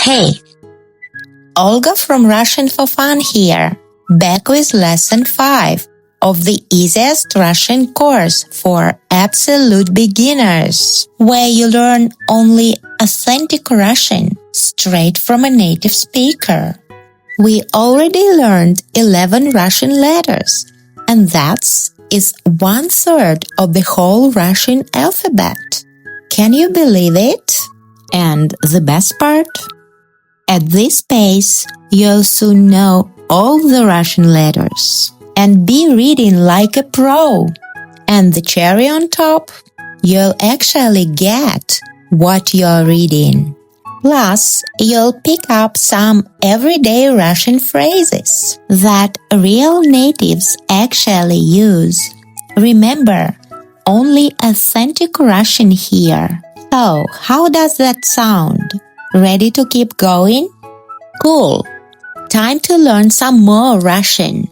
Hey, Olga from Russian for Fun here, back with lesson 5 of the easiest Russian course for absolute beginners, where you learn only authentic Russian straight from a native speaker. We already learned 11 Russian letters, and that's 1/3 of the whole Russian alphabet. Can you believe it? And the best part? At this pace, you'll soon know all the Russian letters and be reading like a pro. And the cherry on top, you'll actually get what you're reading. Plus, you'll pick up some everyday Russian phrases that real natives actually use. Remember, only authentic Russian here. So, how does that sound? Ready to keep going? Cool! Time to learn some more Russian.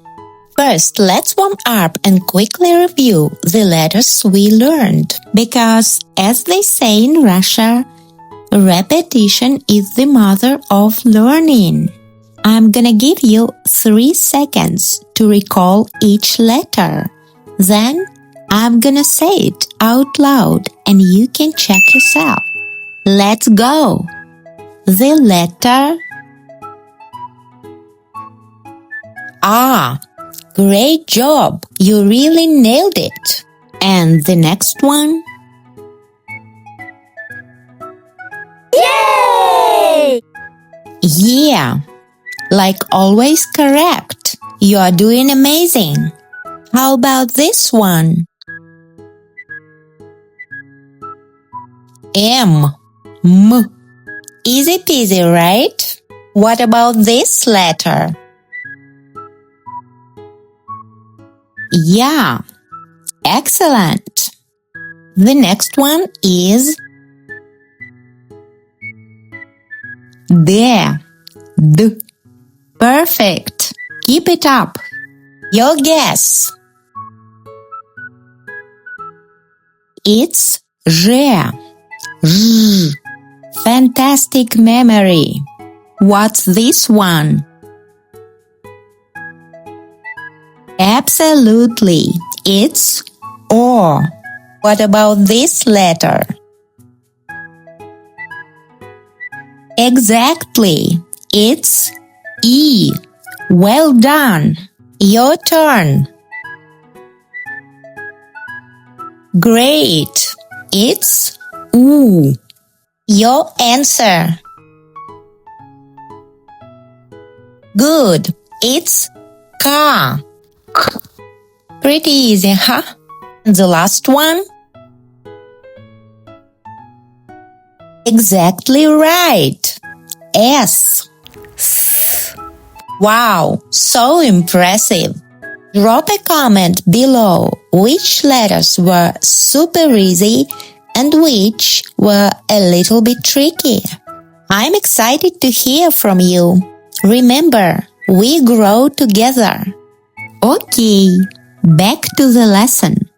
First, let's warm up and quickly review the letters we learned. Because, as they say in Russia, repetition is the mother of learning. I'm gonna give you 3 seconds to recall each letter. Then, I'm gonna say it out loud and you can check yourself. Let's go! The letter A. Great job! You really nailed it! And the next one? Yay! Yeah! Like always correct! You are doing amazing! How about this one? M. Easy peasy, right? What about this letter? Yeah, excellent. The next one is D. Perfect. Keep it up. Your guess. It's J. Fantastic memory. What's this one? Absolutely. It's O. What about this letter? Exactly. It's E. Well done. Your turn. Great. It's U. Your answer. Good. It's K. Pretty easy, huh? And the last one? Exactly right. S. Wow, so impressive. Drop a comment below which letters were super easy and which were a little bit tricky. I'm excited to hear from you. Remember, we grow together. Okay, back to the lesson.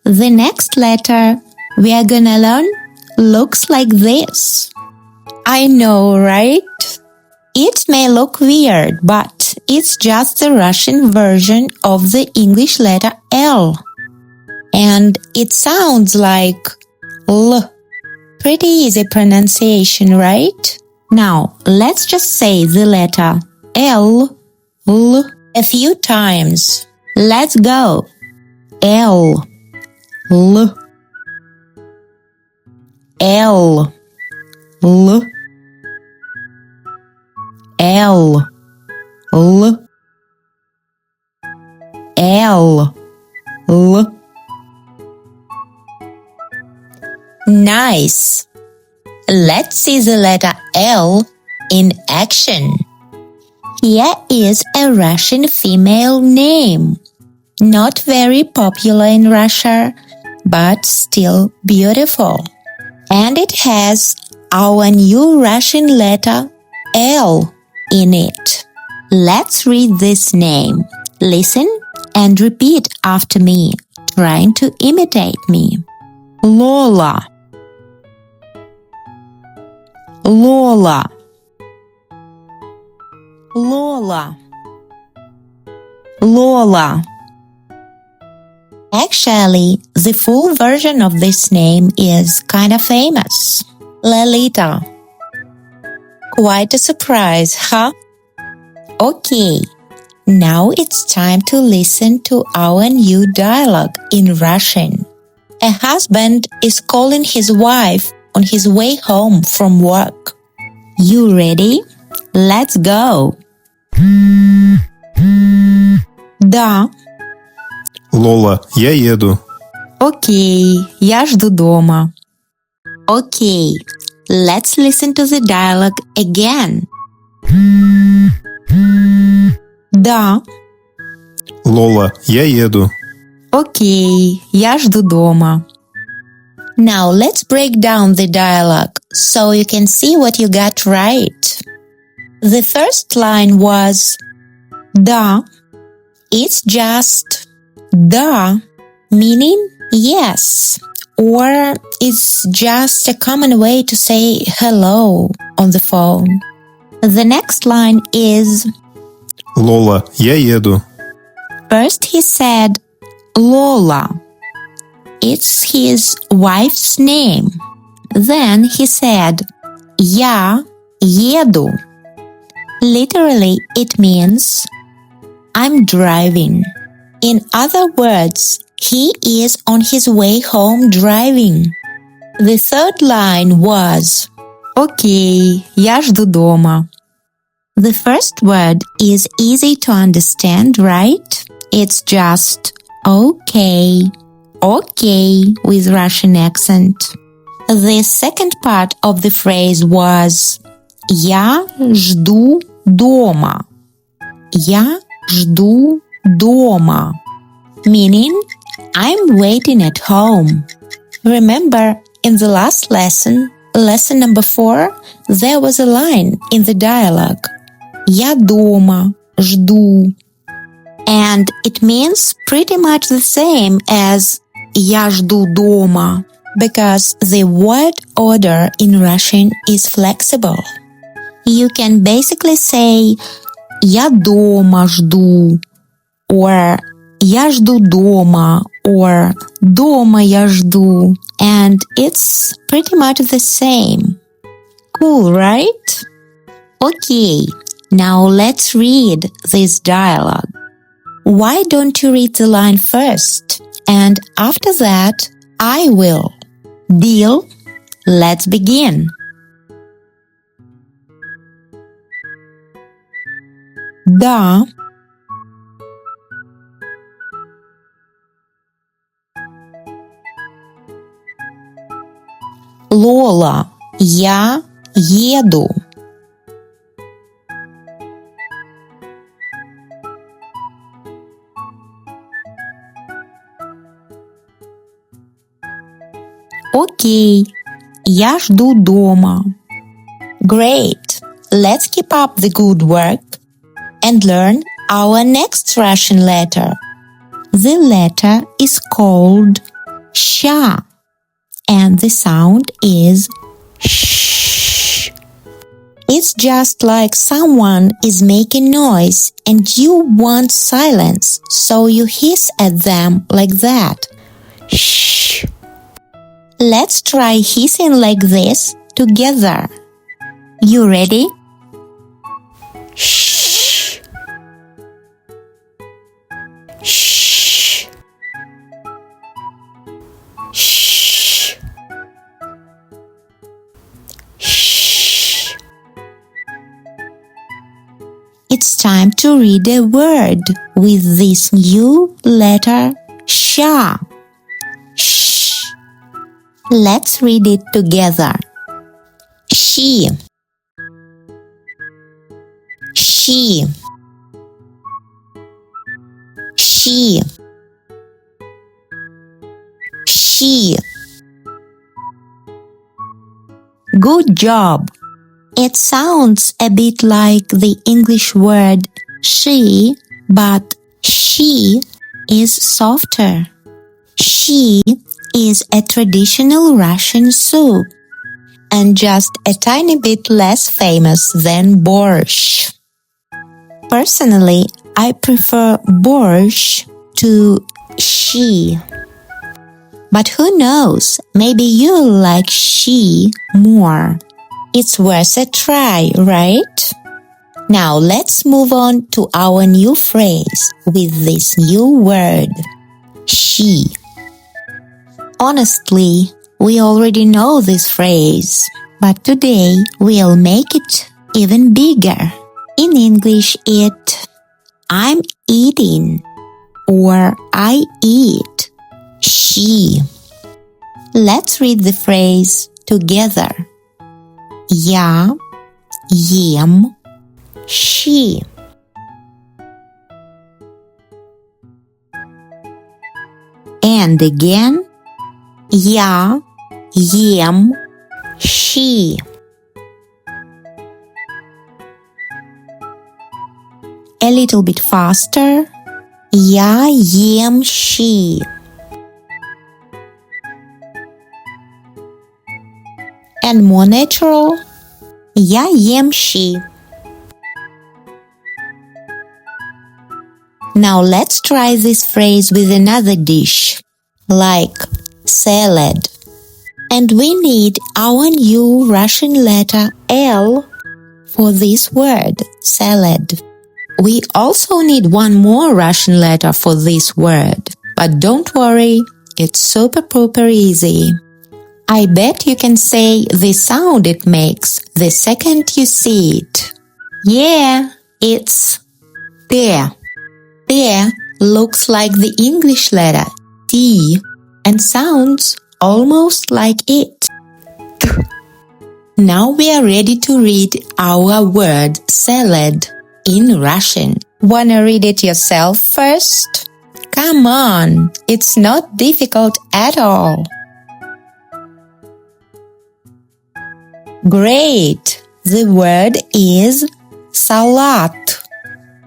The next letter we are gonna learn looks like this. I know, right? It may look weird, but it's just the Russian version of the English letter L. And it sounds like L. Pretty easy pronunciation, right? Now, let's just say the letter L a few times. Let's go. L. L. L. L. L. L. L. L. Nice. Let's see the letter L in action. Here is a Russian female name. Not very popular in Russia, but still beautiful. And it has our new Russian letter L in it. Let's read this name. Listen and repeat after me, trying to imitate me. Lola. Lola. Lola. Lola. Actually, the full version of this name is kinda famous. Lolita. Quite a surprise, huh? Okay, now it's time to listen to our new dialogue in Russian. A husband is calling his wife on his way home from work. You ready? Let's go. Да. Лола, я еду. Окей, я жду дома. Okay, let's listen to the dialogue again. Да. Лола, я еду. Окей, я жду дома. Now let's break down the dialogue so you can see what you got right. The first line was да. It's just да, meaning yes, or it's just a common way to say hello on the phone. The next line is Лола, я еду. first he said Lola. It's his wife's name. Then he said Я еду. Literally, it means I'm driving. In other words, he is on his way home driving. The third line was Окей, я жду дома. The first word is easy to understand, right? It's just okay. Okay with Russian accent. The second part of the phrase was Я жду дома. Я жду дома, meaning I'm waiting at home. Remember, in the last lesson, lesson number 4, there was a line in the dialogue. Я дома, жду. And it means pretty much the same as Я жду дома, because the word order in Russian is flexible. You can basically say Я дома жду, or Я жду дома, or дома я жду, and it's pretty much the same. Cool, right? Okay, now let's read this dialogue. Why don't you read the line first? And after that, I will. Deal? Let's begin. Да. Лола, я еду. Окей, я жду дома. Great, let's keep up the good work and learn our next Russian letter. The letter is called sha, and the sound is shh. It's just like someone is making noise and you want silence, so you hiss at them like that. Shh. Let's try hissing like this together. You ready? Shh. Shh. Shh. Shh. It's time to read a word with this new letter sha. Shh. Let's read it together. She. She. She. She. Good job. It sounds a bit like the English word she, but she is softer. She is a traditional Russian soup and just a tiny bit less famous than borscht. Personally, I prefer borscht to she. But who knows, maybe you'll like she more. It's worth a try, right? Now let's move on to our new phrase with this new word, she. Honestly, we already know this phrase, but today we'll make it even bigger. In English, I'm eating or I eat. She. Let's read the phrase together. Я ем she. And again. Я ем she. A little bit faster. Я ем she. And more natural. Я ем she. Now let's try this phrase with another dish, like salad. And we need our new Russian letter L for this word, salad. We also need one more Russian letter for this word, but don't worry, it's super easy. I bet you can say the sound it makes the second you see it. Yeah, it's there. There looks like the English letter T and sounds almost like it. Now we are ready to read our word salad in Russian. Wanna read it yourself first? Come on, it's not difficult at all. Great! The word is салат.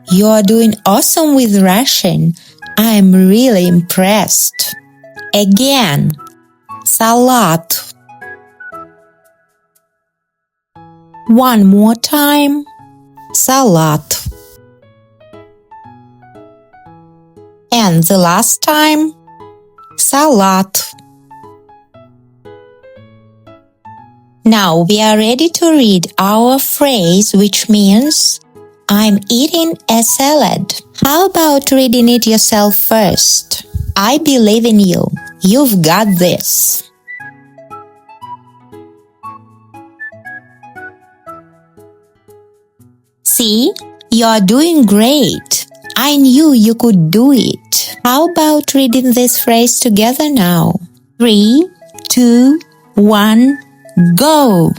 You're doing awesome with Russian. I'm really impressed. Again, салат. One more time, салат. And the last time, салат. Now we are ready to read our phrase, which means I'm eating a salad. How about reading it yourself first? I believe in you. You've got this. See, you're doing great. I knew you could do it. How about reading this phrase together now? 3, 2, 1, go!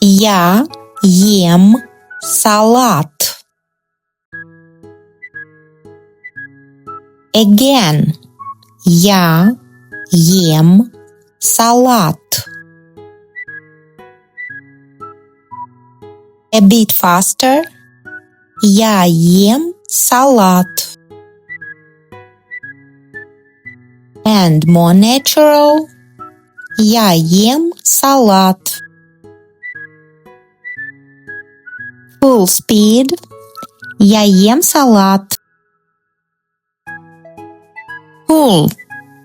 Я ем салат. Again. Я ем салат. A bit faster. Я ем салат. And more natural. Я ем салат. Full speed. Я ем салат. Cool.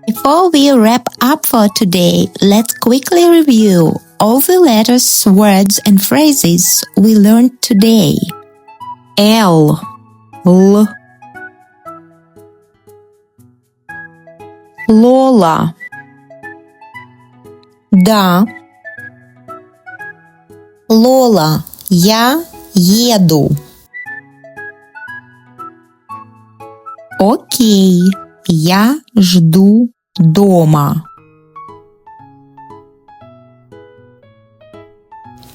Before we wrap up for today, let's quickly review all the letters, words, and phrases we learned today. L, L, Lola, да, Лола, я еду. Окей, я жду дома.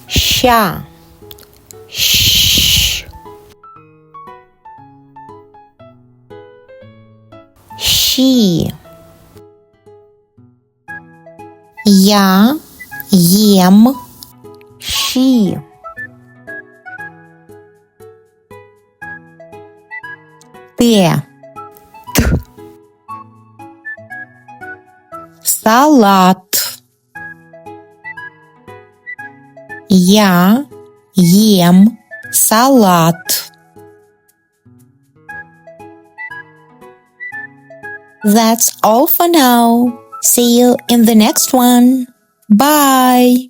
Ща, щ, щи. Я ем щи. Т. Салат. Я ем салат. That's all for now. See you in the next one. Bye!